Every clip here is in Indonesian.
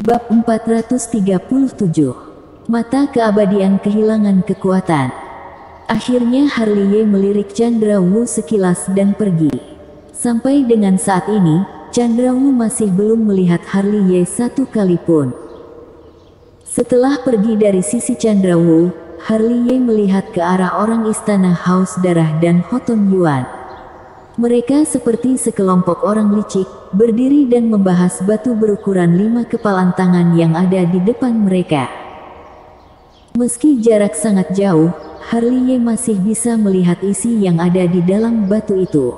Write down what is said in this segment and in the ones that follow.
Bab 437. Mata keabadian kehilangan kekuatan. Akhirnya Harley melirik Chandra Wu sekilas dan pergi. Sampai dengan saat ini, Chandra Wu masih belum melihat Harley satu kali pun. Setelah pergi dari sisi Chandra Wu, Harley melihat ke arah orang istana Haus Darah dan Hoton Yuan. Mereka seperti sekelompok orang licik, berdiri dan membahas batu berukuran 5 kepalan tangan yang ada di depan mereka. Meski jarak sangat jauh, Harley masih bisa melihat isi yang ada di dalam batu itu.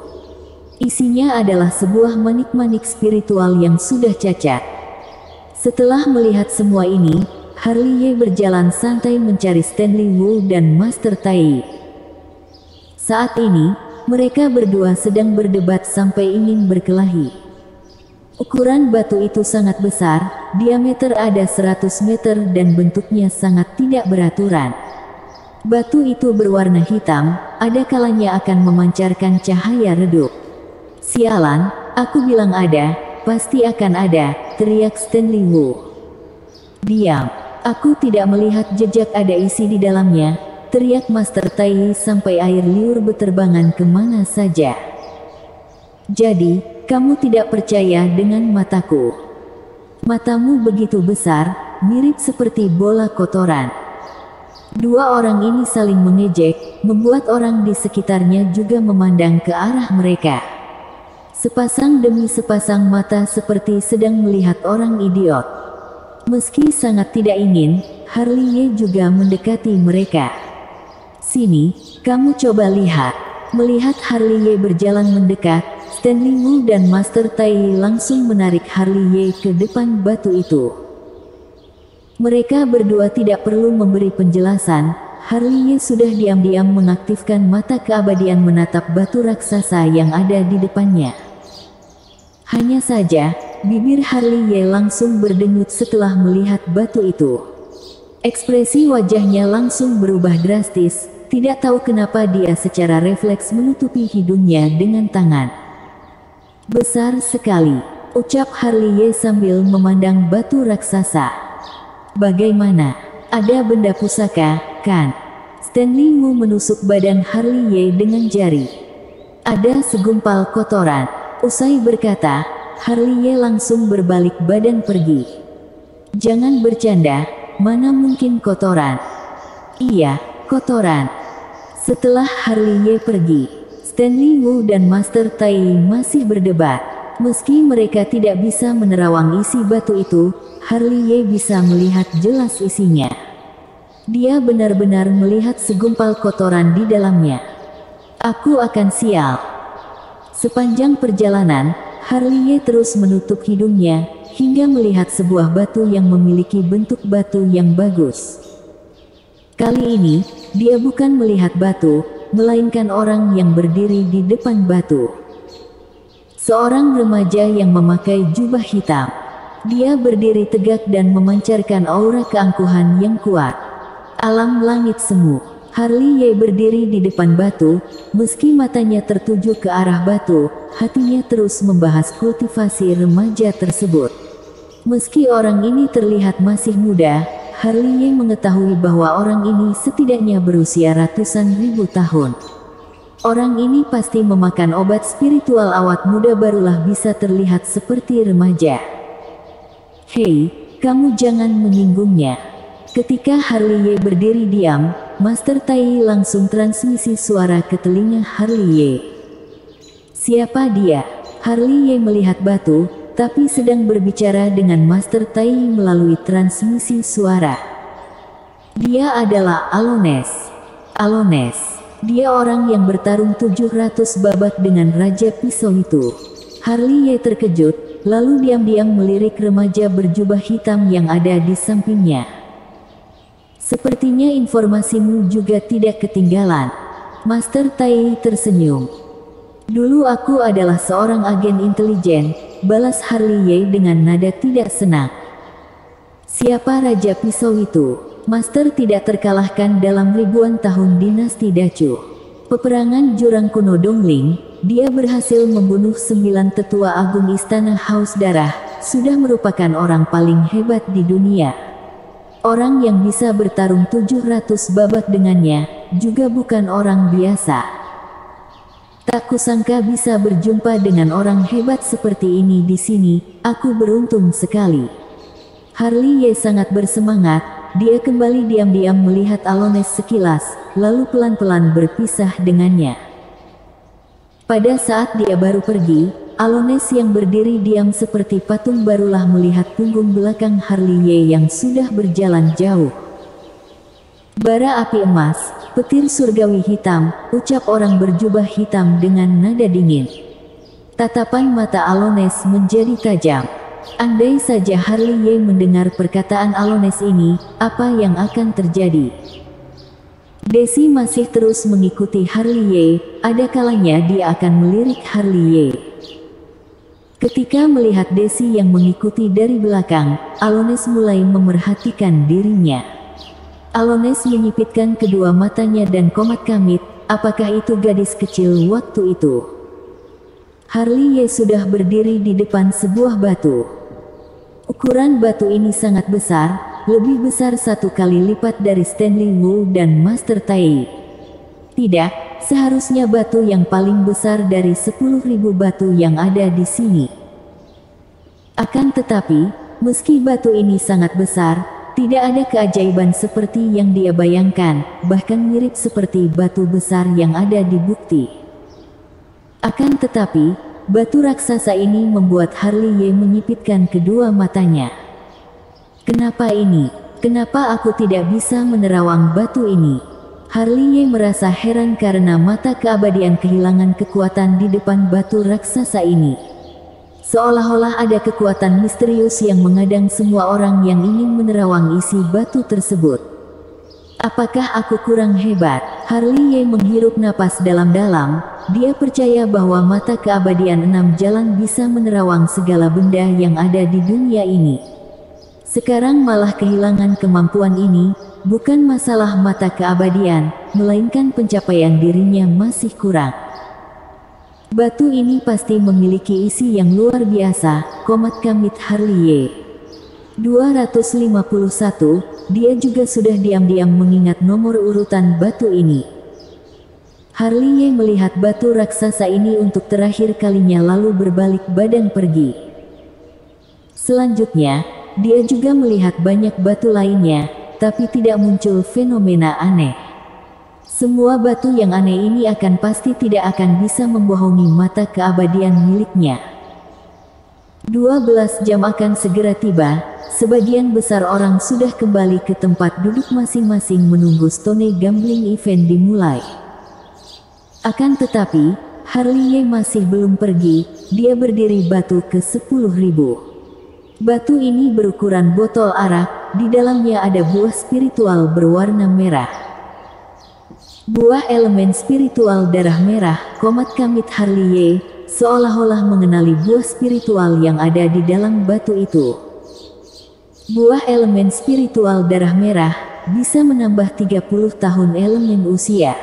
Isinya adalah sebuah manik-manik spiritual yang sudah cacat. Setelah melihat semua ini, Harley berjalan santai mencari Stanley Wu dan Master Tai. Saat ini, mereka berdua sedang berdebat sampai ingin berkelahi. Ukuran batu itu sangat besar, diameter ada 100 meter dan bentuknya sangat tidak beraturan. Batu itu berwarna hitam, ada kalanya akan memancarkan cahaya redup. "Sialan, aku bilang ada, pasti akan ada," teriak Stanley Wu. "Diam, aku tidak melihat jejak ada isi di dalamnya," teriak Master Tai sampai air liur berterbangan kemana saja. "Jadi, kamu tidak percaya dengan mataku? Matamu begitu besar, mirip seperti bola kotoran." Dua orang ini saling mengejek, membuat orang di sekitarnya juga memandang ke arah mereka. Sepasang demi sepasang mata seperti sedang melihat orang idiot. Meski sangat tidak ingin, Harley juga mendekati mereka. "Sini, kamu coba lihat." Melihat Harley berjalan mendekat, Stanley Wu dan Master Tai langsung menarik Harley ke depan batu itu. Mereka berdua tidak perlu memberi penjelasan, Harley sudah diam-diam mengaktifkan mata keabadian menatap batu raksasa yang ada di depannya. Hanya saja, bibir Harley langsung berdenyut setelah melihat batu itu. Ekspresi wajahnya langsung berubah drastis, tidak tahu kenapa dia secara refleks menutupi hidungnya dengan tangan. "Besar sekali," ucap Harley sambil memandang batu raksasa. "Bagaimana? Ada benda pusaka, kan?" Stanley Wu menusuk badan Harley dengan jari. "Ada segumpal kotoran." Usai berkata, Harley langsung berbalik badan pergi. "Jangan bercanda, mana mungkin kotoran?" "Iya, kotoran." Setelah Harley pergi, Stanley Wu dan Master Tai masih berdebat. Meski mereka tidak bisa menerawang isi batu itu, Harley bisa melihat jelas isinya. Dia benar-benar melihat segumpal kotoran di dalamnya. "Aku akan sial." Sepanjang perjalanan, Harley terus menutup hidungnya, hingga melihat sebuah batu yang memiliki bentuk batu yang bagus. Kali ini, dia bukan melihat batu, melainkan orang yang berdiri di depan batu. Seorang remaja yang memakai jubah hitam. Dia berdiri tegak dan memancarkan aura keangkuhan yang kuat. Alam langit semu. Harley berdiri di depan batu, meski matanya tertuju ke arah batu, hatinya terus membahas kultivasi remaja tersebut. Meski orang ini terlihat masih muda, Harley mengetahui bahwa orang ini setidaknya berusia ratusan ribu tahun. Orang ini pasti memakan obat spiritual awat muda barulah bisa terlihat seperti remaja. "Hei, kamu jangan menyinggungnya." Ketika Harley berdiri diam, Master Tai langsung transmisi suara ke telinga Harley. "Siapa dia?" Harley melihat batu, tapi sedang berbicara dengan Master Tai melalui transmisi suara. "Dia adalah Alones. Alones. Dia orang yang bertarung 700 babak dengan Raja Pisau itu." Harley terkejut, lalu diam-diam melirik remaja berjubah hitam yang ada di sampingnya. "Sepertinya informasimu juga tidak ketinggalan." Master Tai tersenyum. "Dulu aku adalah seorang agen intelijen," balas Harley dengan nada tidak senang. "Siapa Raja Pisau itu?" Master tidak terkalahkan dalam ribuan tahun dinasti Dacu. Peperangan jurang kuno Dongling, dia berhasil membunuh 9 tetua agung istana Haus Darah, sudah merupakan orang paling hebat di dunia. Orang yang bisa bertarung 700 babak dengannya, juga bukan orang biasa. Tak kusangka bisa berjumpa dengan orang hebat seperti ini di sini, aku beruntung sekali. Harley sangat bersemangat, dia kembali diam-diam melihat Alones sekilas, lalu pelan-pelan berpisah dengannya. Pada saat dia baru pergi, Alones yang berdiri diam seperti patung barulah melihat punggung belakang Harley yang sudah berjalan jauh. Bara api emas, petir surgawi hitam, ucap orang berjubah hitam dengan nada dingin. Tatapan mata Alones menjadi tajam. Andai saja Harley mendengar perkataan Alones ini, apa yang akan terjadi? Desi masih terus mengikuti Harley, ada kalanya dia akan melirik Harley. Ketika melihat Desi yang mengikuti dari belakang, Alones mulai memerhatikan dirinya. Alones menyipitkan kedua matanya dan komat kamit, apakah itu gadis kecil waktu itu? Harley sudah berdiri di depan sebuah batu. Ukuran batu ini sangat besar, lebih besar 1 kali lipat dari Stanley Wu dan Master Tai. Tidak, seharusnya batu yang paling besar dari 10.000 batu yang ada di sini. Akan tetapi, meski batu ini sangat besar, tidak ada keajaiban seperti yang dia bayangkan, bahkan mirip seperti batu besar yang ada di bukti. Akan tetapi, batu raksasa ini membuat Harley menyipitkan kedua matanya. Kenapa ini? Kenapa aku tidak bisa menerawang batu ini? Harley merasa heran karena mata keabadian kehilangan kekuatan di depan batu raksasa ini. Seolah-olah ada kekuatan misterius yang mengadang semua orang yang ingin menerawang isi batu tersebut. Apakah aku kurang hebat? Harley menghirup napas dalam-dalam. Dia percaya bahwa mata keabadian 6 jalan bisa menerawang segala benda yang ada di dunia ini. Sekarang malah kehilangan kemampuan ini, bukan masalah mata keabadian, melainkan pencapaian dirinya masih kurang. Batu ini pasti memiliki isi yang luar biasa, komat kamit Harley. 251, dia juga sudah diam-diam mengingat nomor urutan batu ini. Harley melihat batu raksasa ini untuk terakhir kalinya lalu berbalik badan pergi. Selanjutnya, dia juga melihat banyak batu lainnya, tapi tidak muncul fenomena aneh. Semua batu yang aneh ini akan pasti tidak akan bisa membohongi mata keabadian miliknya. 12 jam akan segera tiba, sebagian besar orang sudah kembali ke tempat duduk masing-masing menunggu Stone Gambling Event dimulai. Akan tetapi, Harley masih belum pergi, dia berdiri batu ke 10.000. Batu ini berukuran botol arak, di dalamnya ada buah spiritual berwarna merah. Buah elemen spiritual darah merah, komat kamit Harley, seolah-olah mengenali buah spiritual yang ada di dalam batu itu. Buah elemen spiritual darah merah, bisa menambah 30 tahun elemen usia.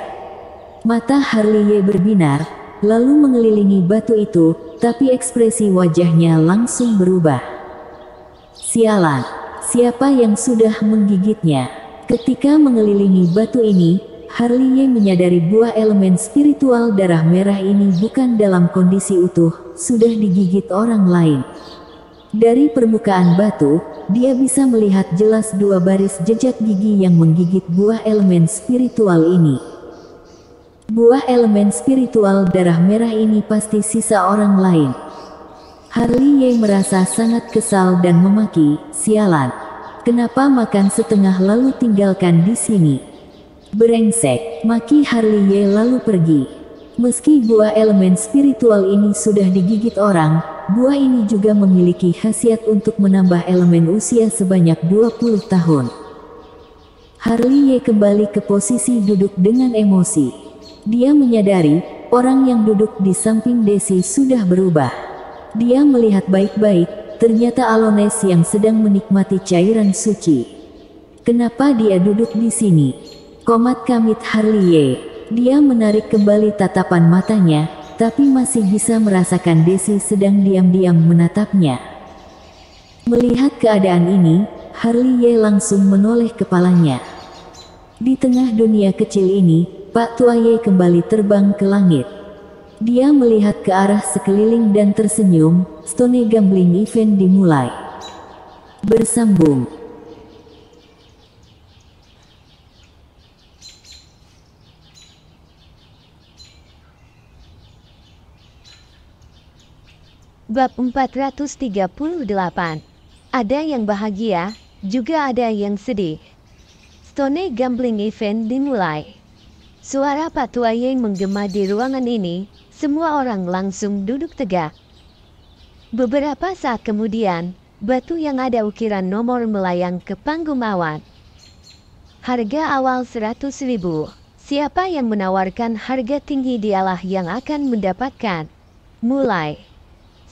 Mata Harley berbinar, lalu mengelilingi batu itu, tapi ekspresi wajahnya langsung berubah. Sialan, siapa yang sudah menggigitnya? Ketika mengelilingi batu ini, Harley menyadari buah elemen spiritual darah merah ini bukan dalam kondisi utuh, sudah digigit orang lain. Dari permukaan batu, dia bisa melihat jelas 2 baris jejak gigi yang menggigit buah elemen spiritual ini. Buah elemen spiritual darah merah ini pasti sisa orang lain. Harley merasa sangat kesal dan memaki, sialan. Kenapa makan setengah lalu tinggalkan di sini? Brengsek, maki Harley lalu pergi. Meski buah elemen spiritual ini sudah digigit orang, buah ini juga memiliki khasiat untuk menambah elemen usia sebanyak 20 tahun. Harley kembali ke posisi duduk dengan emosi. Dia menyadari, orang yang duduk di samping Desi sudah berubah. Dia melihat baik-baik, ternyata Alones yang sedang menikmati cairan suci. Kenapa dia duduk di sini? Komat kamit Harley. Dia menarik kembali tatapan matanya, tapi masih bisa merasakan Desi sedang diam-diam menatapnya. Melihat keadaan ini, Harley Ye langsung menoleh kepalanya. Di tengah dunia kecil ini, Pak Tua Ye kembali terbang ke langit. Dia melihat ke arah sekeliling dan tersenyum. Stone Gambling Event dimulai. Bersambung. Bab 438. Ada yang bahagia, juga ada yang sedih. Stone Gambling Event dimulai. Suara Pak Tua Ye menggema di ruangan ini. Semua orang langsung duduk tegak. Beberapa saat kemudian, batu yang ada ukiran nomor melayang ke panggung awan. Harga awal 100.000. Siapa yang menawarkan harga tinggi dialah yang akan mendapatkan. Mulai.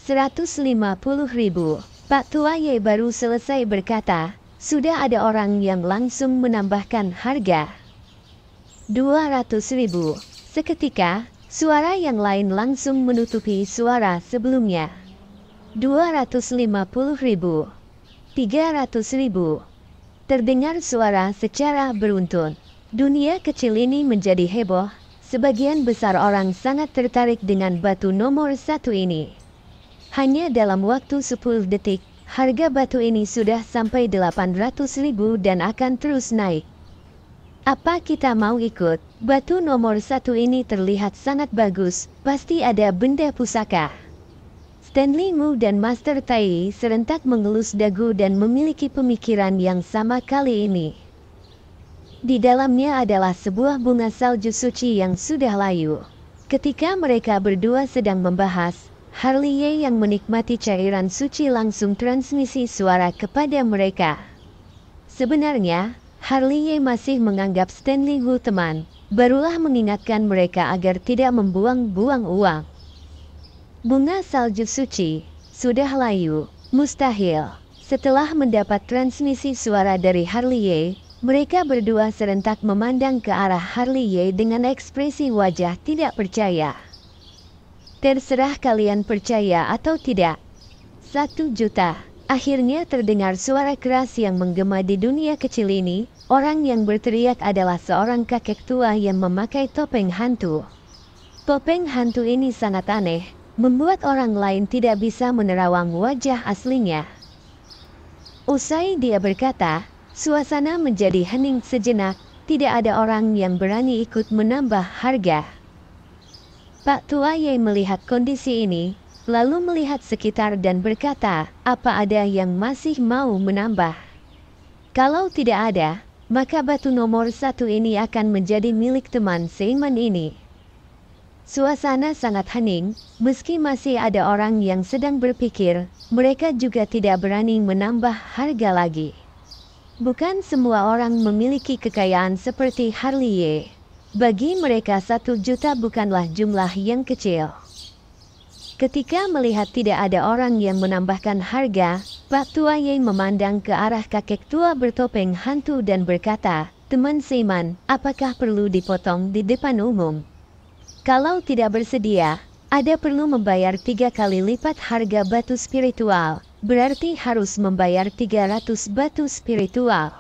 150.000. Pak Tua Ye baru selesai berkata, sudah ada orang yang langsung menambahkan harga. 200.000. Seketika, suara yang lain langsung menutupi suara sebelumnya. 250.000. 300.000. Terdengar suara secara beruntun. Dunia kecil ini menjadi heboh. Sebagian besar orang sangat tertarik dengan batu nomor 1 ini. Hanya dalam waktu 10 detik, harga batu ini sudah sampai 800.000 dan akan terus naik. Apa kita mau ikut? Batu nomor 1 ini terlihat sangat bagus, pasti ada benda pusaka. Stanley Wu dan Master Tai serentak mengelus dagu dan memiliki pemikiran yang sama kali ini. Di dalamnya adalah sebuah bunga salju suci yang sudah layu. Ketika mereka berdua sedang membahas, Harley Ye yang menikmati cairan suci langsung transmisi suara kepada mereka. Sebenarnya, Harley Ye masih menganggap Stanley Wu teman, barulah mengingatkan mereka agar tidak membuang-buang uang. Bunga salju suci, sudah layu, mustahil. Setelah mendapat transmisi suara dari Harley Ye, mereka berdua serentak memandang ke arah Harley Ye dengan ekspresi wajah tidak percaya. Terserah kalian percaya atau tidak. 1 juta. Akhirnya terdengar suara keras yang menggema di dunia kecil ini. Orang yang berteriak adalah seorang kakek tua yang memakai topeng hantu. Topeng hantu ini sangat aneh, membuat orang lain tidak bisa menerawang wajah aslinya. Usai dia berkata, suasana menjadi hening sejenak. Tidak ada orang yang berani ikut menambah harga. Pak Tua Ye melihat kondisi ini, lalu melihat sekitar dan berkata, apa ada yang masih mau menambah? Kalau tidak ada, maka batu nomor 1 ini akan menjadi milik teman seiman ini. Suasana sangat hening, meski masih ada orang yang sedang berpikir, mereka juga tidak berani menambah harga lagi. Bukan semua orang memiliki kekayaan seperti Harley Ye. Bagi mereka 1 juta bukanlah jumlah yang kecil. Ketika melihat tidak ada orang yang menambahkan harga, Pak Tua Ye memandang ke arah kakek tua bertopeng hantu dan berkata, teman seiman, apakah perlu dipotong di depan umum? Kalau tidak bersedia, ada perlu membayar 3 kali lipat harga batu spiritual, berarti harus membayar 300 batu spiritual.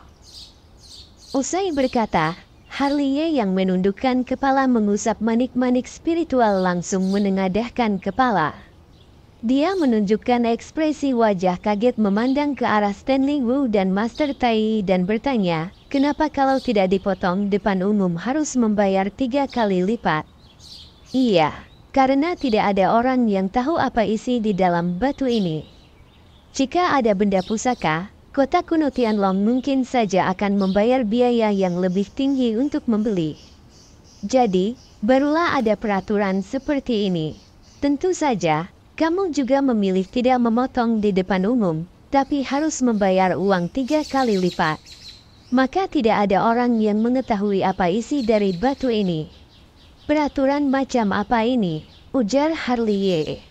Usai berkata, Harley Ye yang menundukkan kepala mengusap manik-manik spiritual langsung menengadahkan kepala. Dia menunjukkan ekspresi wajah kaget memandang ke arah Stanley Wu dan Master Tai dan bertanya, kenapa kalau tidak dipotong depan umum harus membayar 3 kali lipat? Iya, karena tidak ada orang yang tahu apa isi di dalam batu ini. Jika ada benda pusaka, Kota kuno Tianlong mungkin saja akan membayar biaya yang lebih tinggi untuk membeli. Jadi, barulah ada peraturan seperti ini. Tentu saja, kamu juga memilih tidak memotong di depan umum, tapi harus membayar uang 3 kali lipat. Maka tidak ada orang yang mengetahui apa isi dari batu ini. Peraturan macam apa ini? Ujar Harley Ye.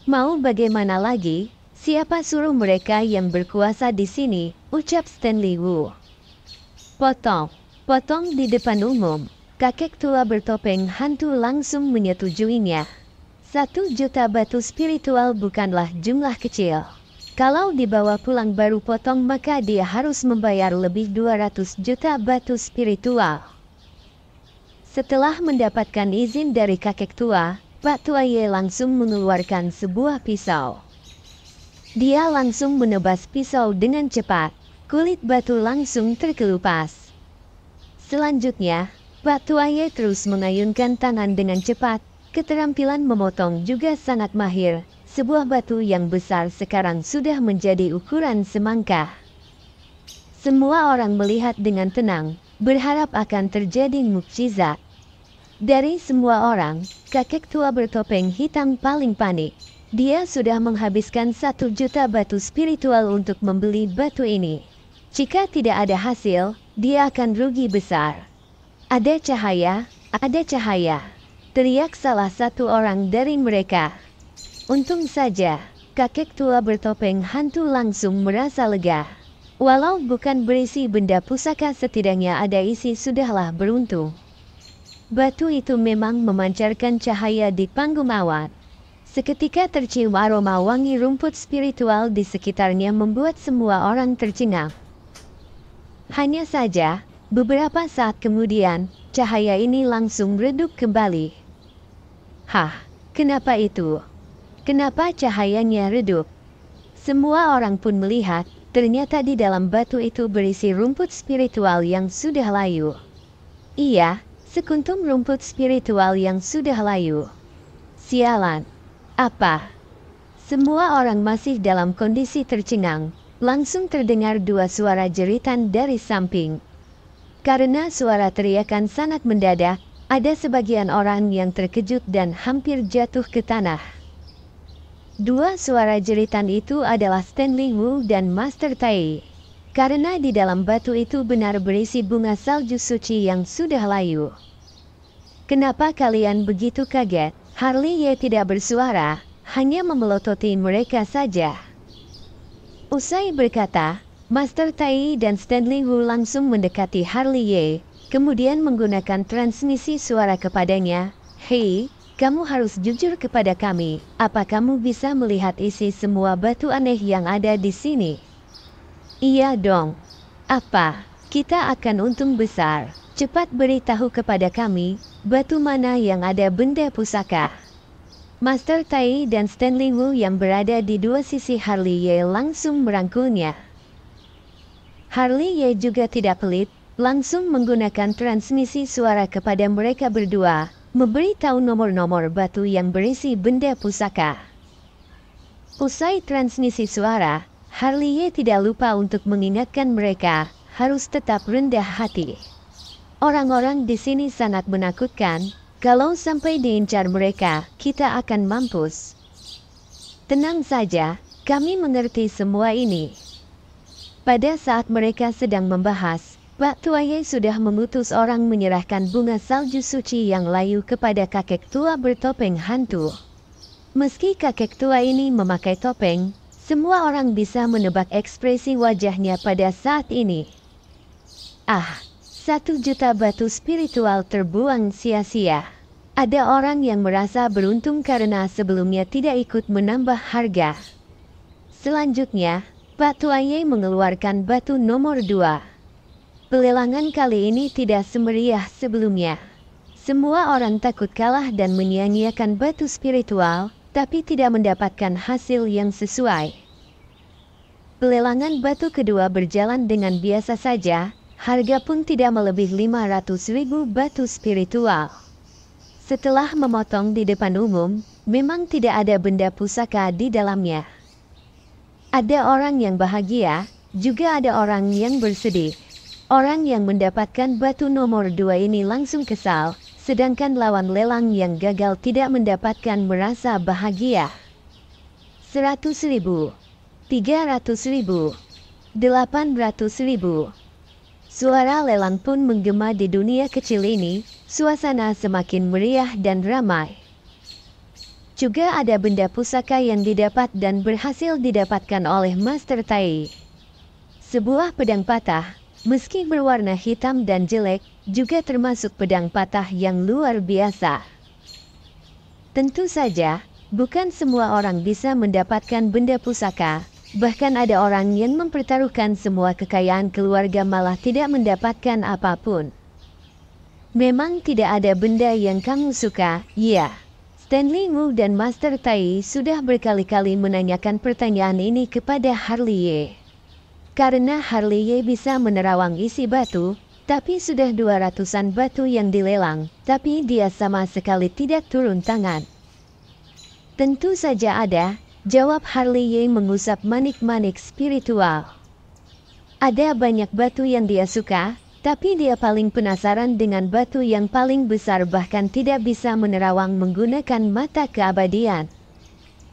Mau bagaimana lagi? Siapa suruh mereka yang berkuasa di sini? Ucap Stanley Wu. Potong di depan umum. Kakek tua bertopeng hantu langsung menyetujuinya. 1 juta batu spiritual bukanlah jumlah kecil. Kalau dibawa pulang baru potong maka dia harus membayar lebih 200 juta batu spiritual. Setelah mendapatkan izin dari kakek tua, Pak Tuaye langsung mengeluarkan sebuah pisau. Dia langsung menebas pisau dengan cepat. Kulit batu langsung terkelupas. Selanjutnya, Pak Tuaye terus mengayunkan tangan dengan cepat. Keterampilan memotong juga sangat mahir. Sebuah batu yang besar sekarang sudah menjadi ukuran semangka. Semua orang melihat dengan tenang, berharap akan terjadi mukjizat. Dari semua orang, kakek tua bertopeng hitam paling panik. Dia sudah menghabiskan 1 juta batu spiritual untuk membeli batu ini. Jika tidak ada hasil, dia akan rugi besar. Ada cahaya, teriak salah satu orang dari mereka. Untung saja, kakek tua bertopeng hantu langsung merasa lega. Walau bukan berisi benda pusaka, setidaknya ada isi, sudahlah beruntung. Batu itu memang memancarkan cahaya di panggung awan. Seketika tercium aroma wangi rumput spiritual di sekitarnya membuat semua orang tercengang. Hanya saja, beberapa saat kemudian, cahaya ini langsung redup kembali. Hah, kenapa itu? Kenapa cahayanya redup? Semua orang pun melihat, ternyata di dalam batu itu berisi rumput spiritual yang sudah layu. Iya, sekuntum rumput spiritual yang sudah layu. Sialan. Apa? Semua orang masih dalam kondisi tercengang. Langsung terdengar 2 suara jeritan dari samping. Karena suara teriakan sangat mendadak, ada sebagian orang yang terkejut dan hampir jatuh ke tanah. 2 suara jeritan itu adalah Stanley Wu dan Master Tai. Karena di dalam batu itu benar berisi bunga salju suci yang sudah layu. Kenapa kalian begitu kaget? Harley Ye tidak bersuara, hanya memelototi mereka saja. Usai berkata, Master Tai dan Stanley Wu langsung mendekati Harley Ye, kemudian menggunakan transmisi suara kepadanya. Hei, kamu harus jujur kepada kami, apa kamu bisa melihat isi semua batu aneh yang ada di sini? Iya dong. Apa? Kita akan untung besar. Cepat beritahu kepada kami, batu mana yang ada benda pusaka. Master Tai dan Stanley Wu yang berada di 2 sisi Harley Ye langsung merangkulnya. Harley Ye juga tidak pelit, langsung menggunakan transmisi suara kepada mereka berdua, memberitahu nomor-nomor batu yang berisi benda pusaka. Usai transmisi suara, Harley Ye tidak lupa untuk mengingatkan mereka, harus tetap rendah hati. Orang-orang di sini sangat menakutkan. Kalau sampai diincar mereka, kita akan mampus. Tenang saja, kami mengerti semua ini. Pada saat mereka sedang membahas, Pak Tuaye sudah mengutus orang menyerahkan bunga salju suci yang layu kepada kakek tua bertopeng hantu. Meski kakek tua ini memakai topeng, semua orang bisa menebak ekspresi wajahnya pada saat ini. Ah, 1 juta batu spiritual terbuang sia-sia. Ada orang yang merasa beruntung karena sebelumnya tidak ikut menambah harga. Selanjutnya, Pak Tuaye mengeluarkan batu nomor 2. Pelelangan kali ini tidak semeriah sebelumnya. Semua orang takut kalah dan menyia-nyiakan batu spiritual, tapi tidak mendapatkan hasil yang sesuai. Pelelangan batu kedua berjalan dengan biasa saja. Harga pun tidak melebihi 500.000 batu spiritual. Setelah memotong di depan umum, memang tidak ada benda pusaka di dalamnya. Ada orang yang bahagia, juga ada orang yang bersedih. Orang yang mendapatkan batu nomor 2 ini langsung kesal, sedangkan lawan lelang yang gagal tidak mendapatkan merasa bahagia. 100.000, 300.000, 800.000. Suara lelang pun menggema di dunia kecil ini, suasana semakin meriah dan ramai. Juga ada benda pusaka yang didapat dan berhasil didapatkan oleh Master Tai. Sebuah pedang patah, meski berwarna hitam dan jelek, juga termasuk pedang patah yang luar biasa. Tentu saja, bukan semua orang bisa mendapatkan benda pusaka, Bahkan ada orang yang mempertaruhkan semua kekayaan keluarga malah tidak mendapatkan apapun. Memang tidak ada benda yang kamu suka, ya. Stanley Wu dan Master Tai sudah berkali-kali menanyakan pertanyaan ini kepada Harley Ye. Karena Harley Ye bisa menerawang isi batu, tapi sudah 200-an batu yang dilelang, tapi dia sama sekali tidak turun tangan. Tentu saja ada, jawab Harley Ye mengusap manik-manik spiritual. Ada banyak batu yang dia suka, tapi dia paling penasaran dengan batu yang paling besar bahkan tidak bisa menerawang menggunakan mata keabadian.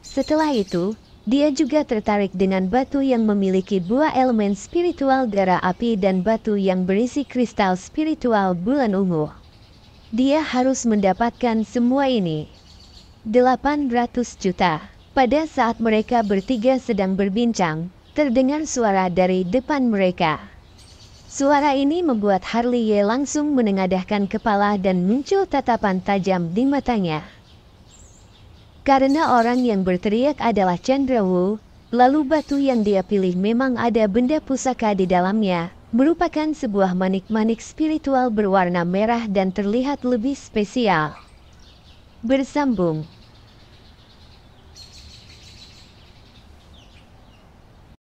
Setelah itu, dia juga tertarik dengan batu yang memiliki buah elemen spiritual darah api dan batu yang berisi kristal spiritual bulan ungu. Dia harus mendapatkan semua ini. 800 juta. Pada saat mereka bertiga sedang berbincang, terdengar suara dari depan mereka. Suara ini membuat Harley Ye langsung menengadahkan kepala dan muncul tatapan tajam di matanya. Karena orang yang berteriak adalah Chandra Wu, lalu batu yang dia pilih memang ada benda pusaka di dalamnya, merupakan sebuah manik-manik spiritual berwarna merah dan terlihat lebih spesial. Bersambung.